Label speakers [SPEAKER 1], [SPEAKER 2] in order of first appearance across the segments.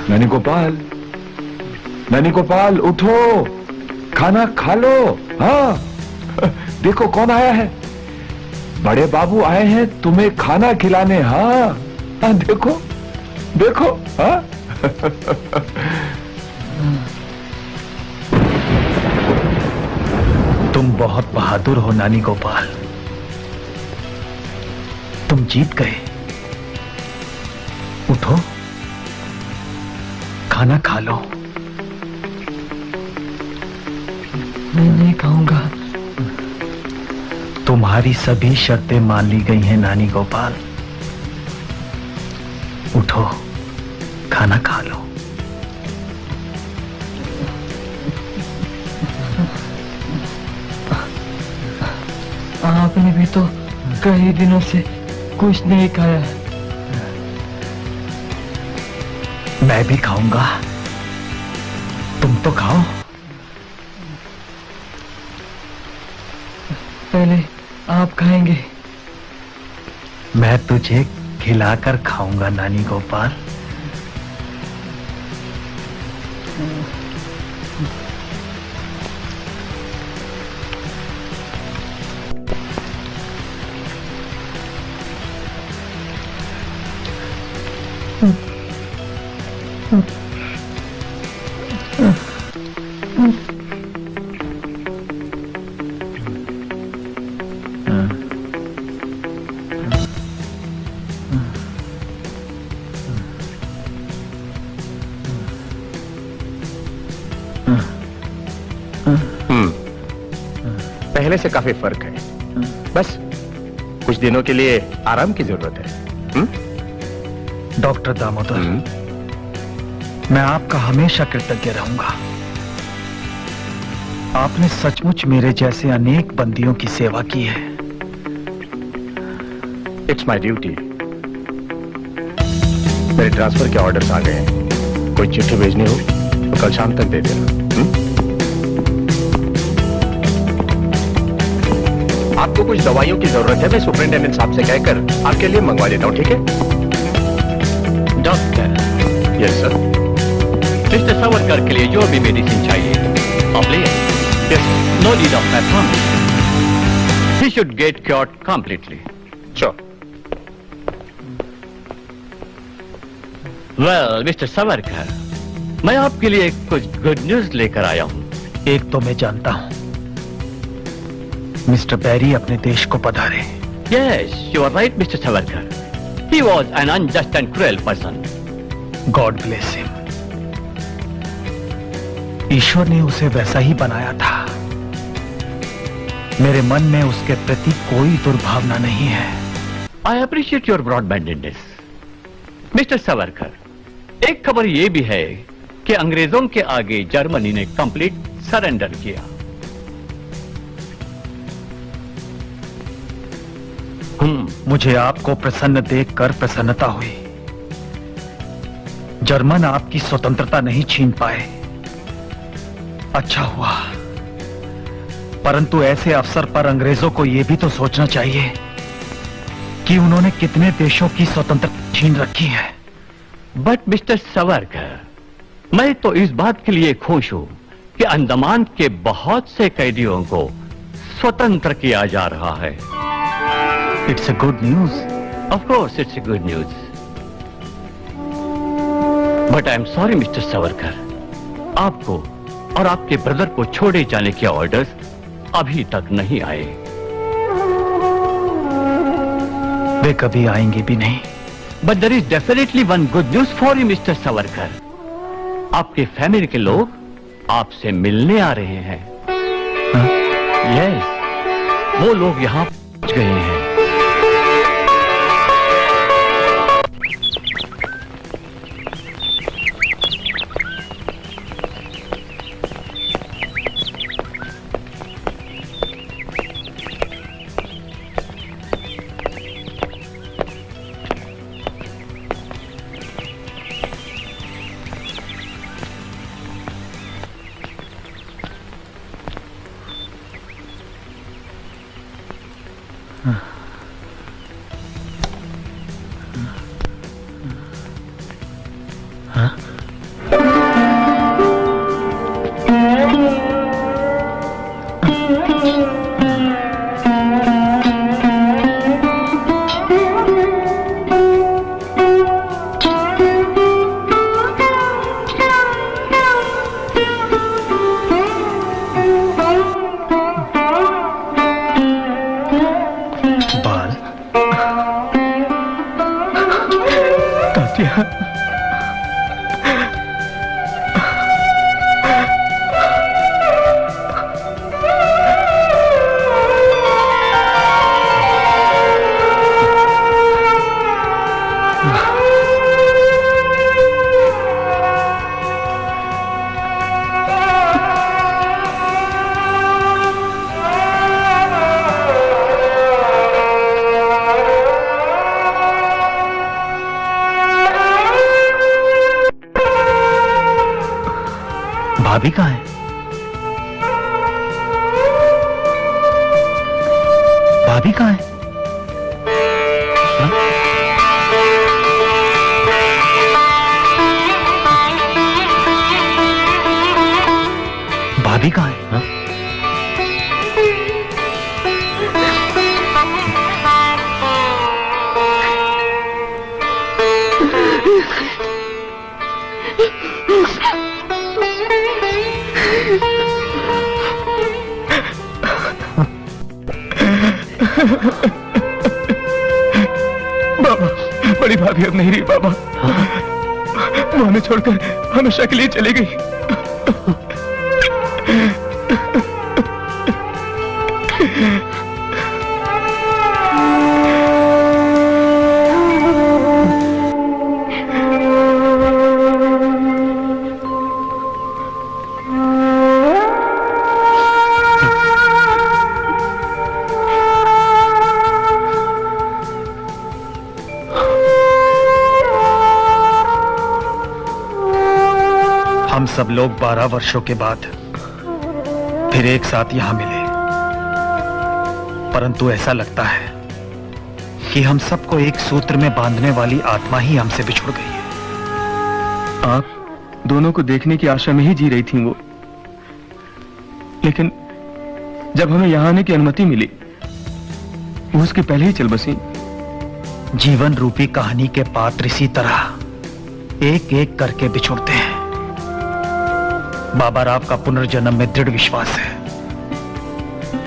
[SPEAKER 1] नानी गोपाल, नानी गोपाल उठो, खाना खा लो। हाँ, देखो कौन आया है। बड़े बाबू आए हैं तुम्हें खाना खिलाने। हाँ हाँ, देखो देखो। हाँ
[SPEAKER 2] तुम बहुत बहादुर हो नानी गोपाल, तुम जीत गए। उठो, खाना खा लो।
[SPEAKER 3] मैं नहीं खाऊंगा।
[SPEAKER 2] तुम्हारी सभी शर्तें मान ली गई हैं नानी गोपाल। उठो, खाना खा लो।
[SPEAKER 3] आपने भी तो कई दिनों से कुछ नहीं खाया।
[SPEAKER 2] मैं भी खाऊंगा, तुम तो खाओ।
[SPEAKER 3] पहले आप खाएंगे।
[SPEAKER 2] मैं तुझे खिलाकर खाऊंगा नानी गोपाल।
[SPEAKER 4] पहले से काफी फर्क है। बस कुछ दिनों के लिए आराम की जरूरत है।
[SPEAKER 2] डॉक्टर दामोदर, मैं आपका हमेशा कृतज्ञ रहूंगा। आपने सचमुच मेरे जैसे अनेक बंदियों की सेवा की है।
[SPEAKER 4] It's my duty. मेरे ट्रांसफर के ऑर्डर्स आ गए हैं। कोई चिट्ठी भेजनी हो तो कल शाम तक दे देना। आपको कुछ दवाइयों की जरूरत है, मैं सुपरिंटेंडेंट साहब से कहकर आपके लिए मंगवा देता हूं, ठीक है?
[SPEAKER 5] Doctor.
[SPEAKER 4] Yes sir.
[SPEAKER 5] Mister Savarkar के लिए जो भी मेडिसिन चाहिए आप ले।
[SPEAKER 4] Yes.
[SPEAKER 5] No need of mention. He should get cured completely.
[SPEAKER 4] Sure.
[SPEAKER 5] Well mister Savarkar, मैं आपके लिए कुछ गुड न्यूज लेकर आया हूं।
[SPEAKER 2] एक तो मैं जानता हूं, मिस्टर बैरी अपने देश को पधारे।
[SPEAKER 5] Yes, you are right, Mr. Savarkar. He was an unjust and cruel person.
[SPEAKER 2] God bless him. ईश्वर ने उसे वैसा ही बनाया था। मेरे मन में उसके प्रति कोई दुर्भावना नहीं है।
[SPEAKER 5] I appreciate your broad-mindedness. Mr. Savarkar, एक खबर यह भी है कि अंग्रेजों के आगे जर्मनी ने कंप्लीट सरेंडर किया।
[SPEAKER 2] मुझे आपको प्रसन्न देखकर प्रसन्नता हुई। जर्मन आपकी स्वतंत्रता नहीं छीन पाए, अच्छा हुआ। परंतु ऐसे अवसर पर अंग्रेजों को यह भी तो सोचना चाहिए कि उन्होंने कितने देशों की स्वतंत्रता छीन रखी है।
[SPEAKER 5] बट मिस्टर सावरकर, मैं तो इस बात के लिए खुश हूं कि अंडमान के बहुत से कैदियों को स्वतंत्र किया जा रहा है।
[SPEAKER 2] It's a good news.
[SPEAKER 5] Of course, it's a good news. But I'm sorry, Mr. Savarkar. आपको और आपके ब्रदर को छोड़े जाने के ऑर्डर्स अभी तक नहीं आए।
[SPEAKER 2] वे कभी आएंगे भी नहीं।
[SPEAKER 5] But there is definitely one good news for you, Mr. Savarkar. आपके फैमिली के लोग आपसे मिलने आ रहे हैं। Yes, वो लोग यहाँ पहुंच गए हैं।
[SPEAKER 3] बिटिया।
[SPEAKER 2] भाभी कहाँ है? भाभी कहाँ है? हाँ? भाभी कहाँ है? हाँ?
[SPEAKER 3] बाबा, बड़ी भाभी अब नहीं रही बाबा। वो हमें छोड़कर हमेशा के लिए चली गई।
[SPEAKER 2] हम सब लोग 12 वर्षों के बाद फिर एक साथ यहां मिले, परंतु ऐसा लगता है कि हम सबको एक सूत्र में बांधने वाली आत्मा ही हमसे बिछुड़ गई है।
[SPEAKER 3] आप दोनों को देखने की आशा में ही जी रही थी वो, लेकिन जब हमें यहां आने की अनुमति मिली वो उसके पहले ही चल बसी।
[SPEAKER 2] जीवन रूपी कहानी के पात्र इसी तरह एक एक करके बिछुड़ते हैं। बाबा राव का पुनर्जन्म में दृढ़ विश्वास है।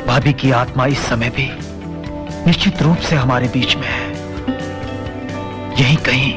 [SPEAKER 2] भाभी की आत्मा इस समय भी निश्चित रूप से हमारे बीच में है, यहीं कहीं।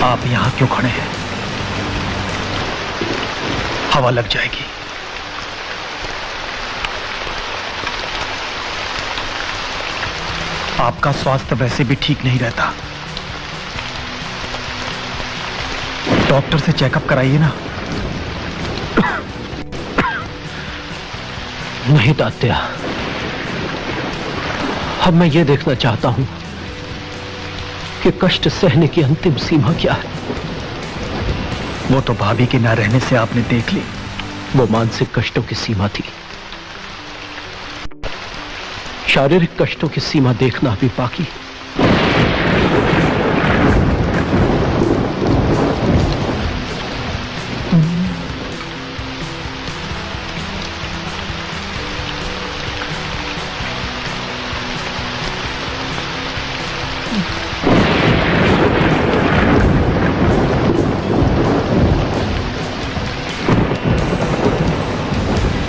[SPEAKER 2] आप यहां क्यों खड़े हैं? हवा लग जाएगी। आपका स्वास्थ्य वैसे भी ठीक नहीं रहता, डॉक्टर से चेकअप कराइए ना।
[SPEAKER 6] नहीं तात्या, अब मैं ये देखना चाहता हूं कि कष्ट सहने की अंतिम सीमा क्या है।
[SPEAKER 2] वो तो भाभी के ना रहने से आपने देख ली।
[SPEAKER 6] वो मानसिक कष्टों की सीमा थी, शारीरिक कष्टों की सीमा देखना अभी बाकी।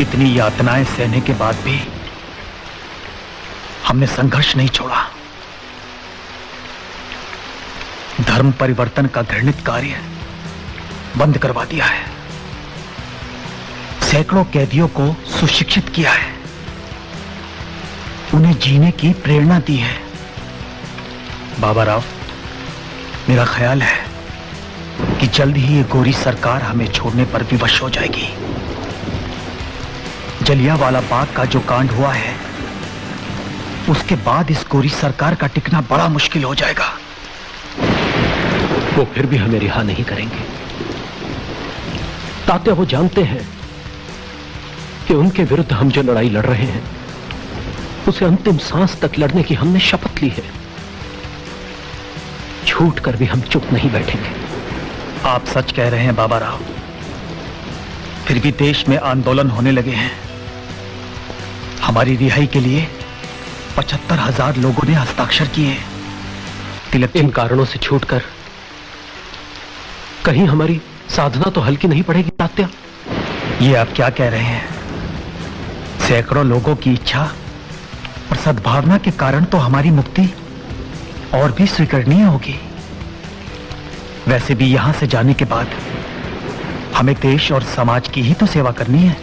[SPEAKER 2] इतनी यातनाएं सहने के बाद भी हमने संघर्ष नहीं छोड़ा। धर्म परिवर्तन का घृणित कार्य बंद करवा दिया है, सैकड़ों कैदियों को सुशिक्षित किया है, उन्हें जीने की प्रेरणा दी है। बाबा राव, मेरा ख्याल है कि जल्द ही ये गोरी सरकार हमें छोड़ने पर विवश हो जाएगी। जलियांवाला बाग का जो कांड हुआ है, उसके बाद इस गोरी सरकार का टिकना बड़ा मुश्किल हो जाएगा।
[SPEAKER 6] वो फिर भी हमें रिहा नहीं करेंगे। तात्या, वो जानते हैं कि उनके विरुद्ध हम जो लड़ाई लड़ रहे हैं उसे अंतिम सांस तक लड़ने की हमने शपथ ली है। छूट कर भी हम चुप नहीं बैठेंगे।
[SPEAKER 2] आप सच कह रहे हैं बाबा राव। फिर भी देश में आंदोलन होने लगे हैं। हमारी रिहाई के लिए 75,000 लोगों ने हस्ताक्षर किए।
[SPEAKER 6] तिलक, इन कारणों से छूटकर कहीं हमारी साधना तो हल्की नहीं पड़ेगी तात्या।
[SPEAKER 2] ये आप क्या कह रहे हैं? सैकड़ों लोगों की इच्छा और सद्भावना के कारण तो हमारी मुक्ति और भी स्वीकरणीय होगी। वैसे भी यहां से जाने के बाद हमें देश और समाज की ही तो सेवा करनी है।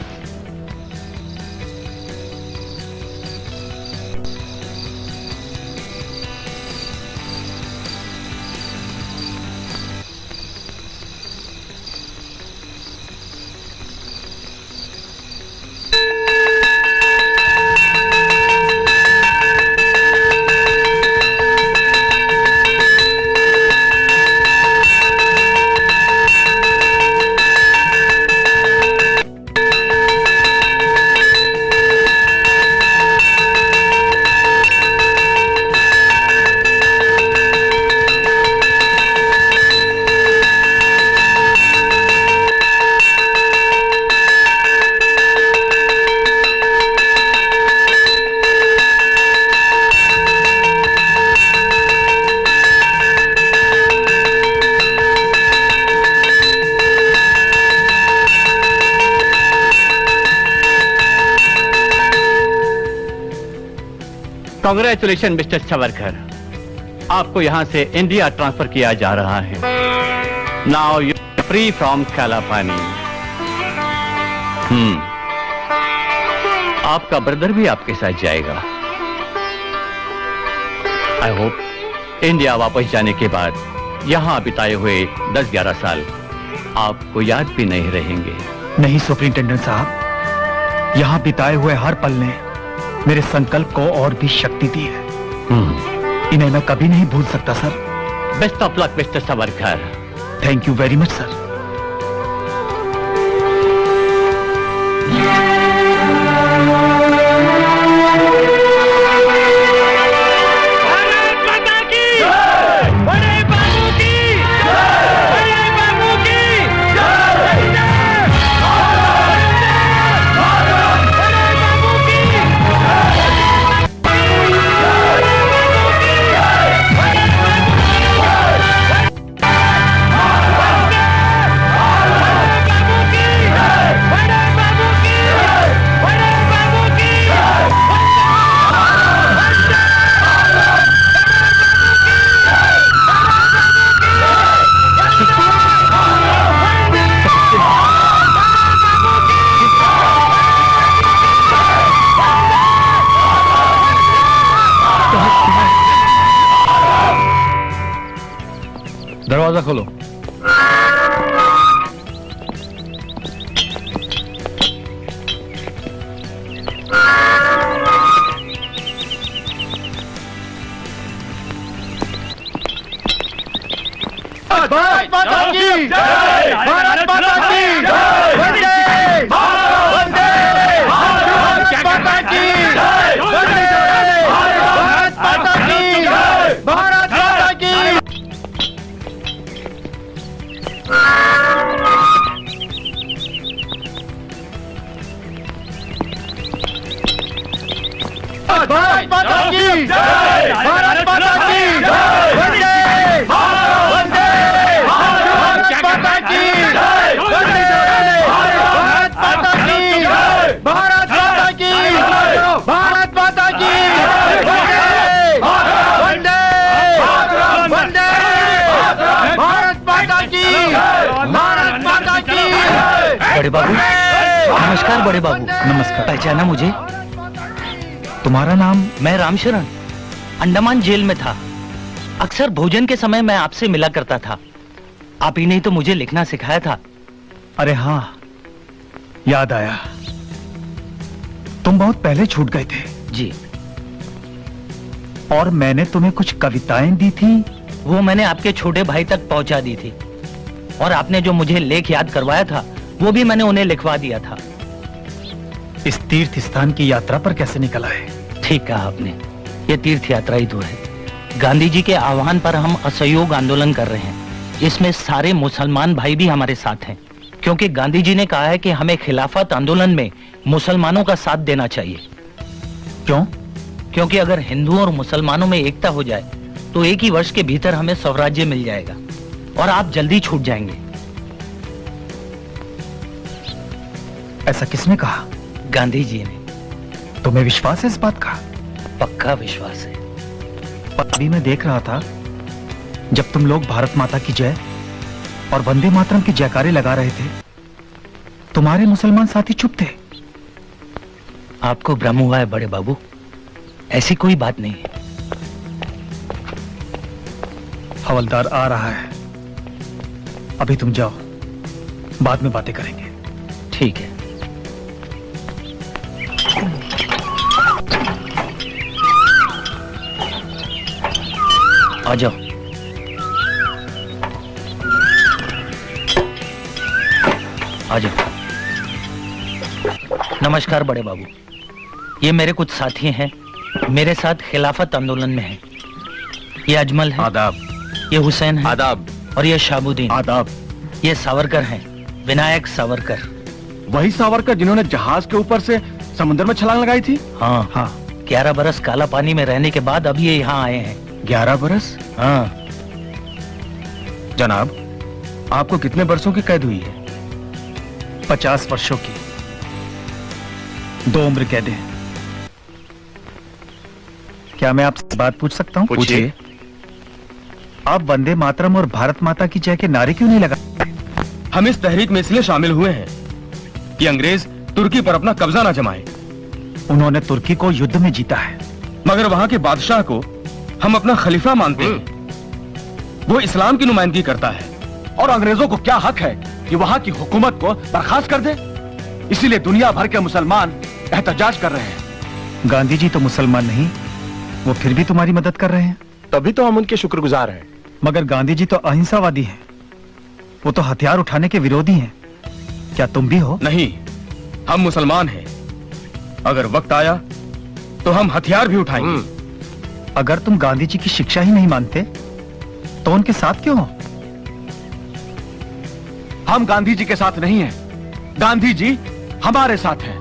[SPEAKER 5] कांग्रेचुलेशन मिस्टर सावरकर, आपको यहां से इंडिया ट्रांसफर किया जा रहा है। Now you free from Kalapani. आपका ब्रदर भी आपके साथ जाएगा। आई होप इंडिया वापस जाने के बाद यहां बिताए हुए 10-11 साल आपको याद भी नहीं रहेंगे।
[SPEAKER 2] नहीं सुपरिंटेंडेंट साहब, यहां बिताए हुए हर पल ने मेरे संकल्प को और भी शक्ति दी है। इन्हें मैं कभी नहीं भूल सकता sir.
[SPEAKER 5] Best of luck mister Savarkar.
[SPEAKER 2] Thank you very much sir.
[SPEAKER 3] दरवाजा खोलो।
[SPEAKER 4] भारत माता की जय! भारत माता की जय! वंदे वंदे भारत माता की जय! वंदे भारत माता की जय! भारत माता की भारत माता की जय! भारत माता की जय! वंदे वंदे भारत माता की जय! वंदे भारत माता की जय! भारत माता की जय! भारत माता की जय! वंदे वंदे भारत माता की भारत माता की
[SPEAKER 2] बड़े बाबू नमस्कार। बड़े बाबू नमस्कार। पहचाना मुझे? तुम्हारा नाम?
[SPEAKER 7] मैं रामशरण अंडमान जेल में था। अक्सर भोजन के समय मैं आपसे मिला करता था। आप ही ने तो मुझे लिखना सिखाया था।
[SPEAKER 2] अरे हाँ, याद आया। तुम बहुत पहले छूट गए थे
[SPEAKER 7] जी।
[SPEAKER 2] और मैंने तुम्हें कुछ कविताएं दी थी।
[SPEAKER 7] वो मैंने आपके छोटे भाई तक पहुंचा दी थी। और आपने जो मुझे लेख याद करवाया था वो भी मैंने उन्हें लिखवा दिया था।
[SPEAKER 2] इस तीर्थ स्थान की यात्रा पर कैसे निकल आए?
[SPEAKER 7] ठीक कहा आपने, ये तीर्थ यात्रा ही तो है। गांधी जी के आह्वान पर हम असहयोग आंदोलन कर रहे हैं। इसमें सारे मुसलमान भाई भी हमारे साथ हैं, क्योंकि गांधी जी ने कहा है कि हमें खिलाफत आंदोलन में मुसलमानों का साथ देना चाहिए।
[SPEAKER 2] क्यों?
[SPEAKER 7] क्योंकि अगर हिंदुओं और मुसलमानों में एकता हो जाए तो एक ही वर्ष के भीतर हमें स्वराज्य मिल जाएगा और आप जल्दी छूट जाएंगे।
[SPEAKER 2] ऐसा किसने कहा?
[SPEAKER 7] गांधी जी ने।
[SPEAKER 2] तुम्हें विश्वास है इस बात का?
[SPEAKER 7] पक्का विश्वास है।
[SPEAKER 2] अभी मैं देख रहा था जब तुम लोग भारत माता की जय और वंदे मातरम की जयकारे लगा रहे थे, तुम्हारे मुसलमान साथी चुप थे।
[SPEAKER 7] आपको भ्रम हुआ है बड़े बाबू, ऐसी कोई बात नहीं है।
[SPEAKER 2] हवलदार आ रहा है, अभी तुम जाओ, बाद में बातें करेंगे।
[SPEAKER 7] ठीक है। आ जाओ। आ जाओ। नमस्कार बड़े बाबू, ये मेरे कुछ साथी हैं, मेरे साथ खिलाफत आंदोलन में हैं। ये अजमल है।
[SPEAKER 3] आदाब।
[SPEAKER 7] ये हुसैन है।
[SPEAKER 3] आदाब।
[SPEAKER 7] और ये शाहबुद्दीन।
[SPEAKER 3] आदाब।
[SPEAKER 7] ये सावरकर हैं, विनायक सावरकर।
[SPEAKER 3] वही सावरकर जिन्होंने जहाज के ऊपर से समुद्र में छलांग लगाई थी?
[SPEAKER 7] हाँ हाँ, 11 बरस काला पानी में रहने के बाद अब ये यहाँ आए हैं।
[SPEAKER 3] 11 बरस?
[SPEAKER 7] हाँ।
[SPEAKER 3] जनाब, आपको कितने बरसों की कैद हुई है?
[SPEAKER 2] 50 वर्षों की, 2 उम्र कैद हैं। क्या मैं आपसे बात पूछ सकता हूँ?
[SPEAKER 3] पूछिए।
[SPEAKER 2] आप वंदे मातरम और भारत माता की जय के नारे क्यों नहीं लगा?
[SPEAKER 3] हम इस तहरीक में इसलिए शामिल हुए हैं कि अंग्रेज तुर्की पर अपना कब्जा ना जमाए।
[SPEAKER 2] उन्होंने तुर्की को युद्ध में जीता है,
[SPEAKER 3] मगर वहां के बादशाह को हम अपना खलीफा मानते हैं। वो इस्लाम की नुमाइंदगी करता है और अंग्रेजों को क्या हक है कि वहां की हुकूमत को बर्खास्त कर दे। इसीलिए दुनिया भर के मुसलमान एहतजाज कर रहे हैं।
[SPEAKER 2] गांधी जी तो मुसलमान नहीं, वो फिर भी तुम्हारी मदद कर रहे हैं।
[SPEAKER 3] तभी तो हम उनके शुक्रगुजार हैं।
[SPEAKER 2] मगर गांधी जी तो अहिंसावादी हैं, वो तो हथियार उठाने के विरोधी हैं। क्या तुम भी हो?
[SPEAKER 3] नहीं, हम मुसलमान हैं। अगर वक्त आया तो हम हथियार भी उठाएंगे।
[SPEAKER 2] अगर तुम गांधी जी की शिक्षा ही नहीं मानते तो उनके साथ क्यों हो?
[SPEAKER 1] हम गांधी जी के साथ नहीं हैं, गांधी जी हमारे साथ हैं।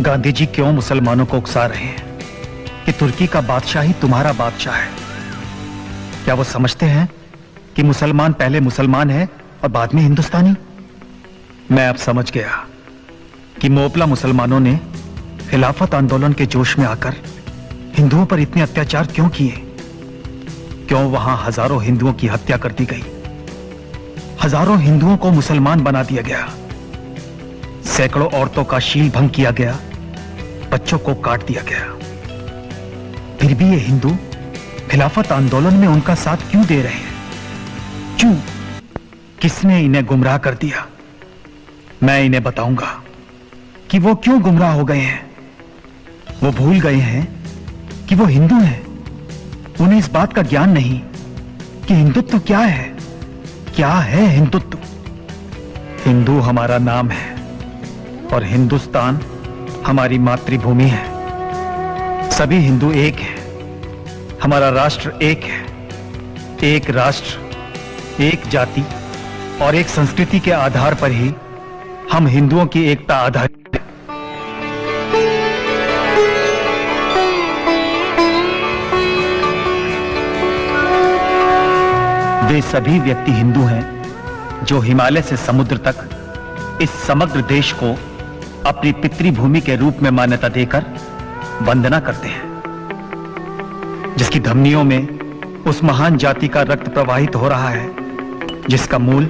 [SPEAKER 2] गांधी जी क्यों मुसलमानों को उकसा रहे हैं कि तुर्की का बादशाह ही तुम्हारा बादशाह है? क्या वो समझते हैं कि मुसलमान पहले मुसलमान है और बाद में हिंदुस्तानी? मैं अब समझ गया कि मोपला मुसलमानों ने खिलाफत आंदोलन के जोश में आकर हिंदुओं पर इतने अत्याचार क्यों किए। क्यों वहां हजारों हिंदुओं की हत्या कर दी गई, हजारों हिंदुओं को मुसलमान बना दिया गया, सैकड़ों औरतों का शील भंग किया गया, बच्चों को काट दिया गया। फिर भी ये हिंदू खिलाफत आंदोलन में उनका साथ क्यों दे रहे हैं? क्यों? किसने इन्हें गुमराह कर दिया? मैं इन्हें बताऊंगा कि वो क्यों गुमराह हो गए हैं। वो भूल गए हैं कि वो हिंदू हैं। उन्हें इस बात का ज्ञान नहीं कि हिंदुत्व क्या है। क्या है हिंदुत्व? हिंदू हमारा नाम है और हिंदुस्तान हमारी मातृभूमि है। सभी हिंदू एक हैं, हमारा राष्ट्र एक है। एक राष्ट्र, एक जाति और एक संस्कृति के आधार पर ही हम हिंदुओं की एकता आधारित है। वे सभी व्यक्ति हिंदू हैं जो हिमालय से समुद्र तक इस समग्र देश को अपनी पितृभूमि के रूप में मान्यता देकर वंदना करते हैं, जिसकी धमनियों में उस महान जाति का रक्त प्रवाहित हो रहा है जिसका मूल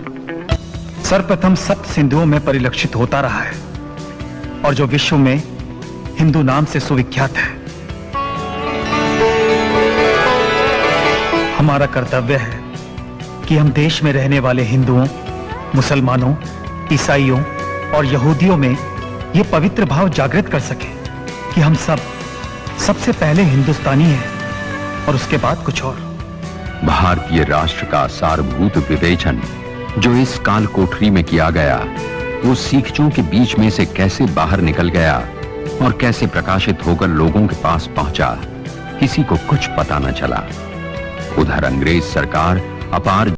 [SPEAKER 2] सर्वप्रथम सप्त सिंधुओं में परिलक्षित होता रहा है और जो विश्व में हिंदू नाम से सुविख्यात है। हमारा कर्तव्य है कि हम देश में रहने वाले हिंदुओं, मुसलमानों, ईसाइयों और यहूदियों में यह पवित्र भाव जागृत कर सकें कि हम सब सबसे पहले हिंदुस्तानी हैं और उसके बाद कुछ और।
[SPEAKER 8] भारतीय राष्ट्र का सारभूत विवेचन जो इस काल कोठरी में किया गया, वो सीखचों के बीच में से कैसे बाहर निकल गया, और कैसे प्रकाशित होकर लोगों के पास पहुंचा, किसी को कुछ पता न चला। उधर अंग्रेज सरकार अपार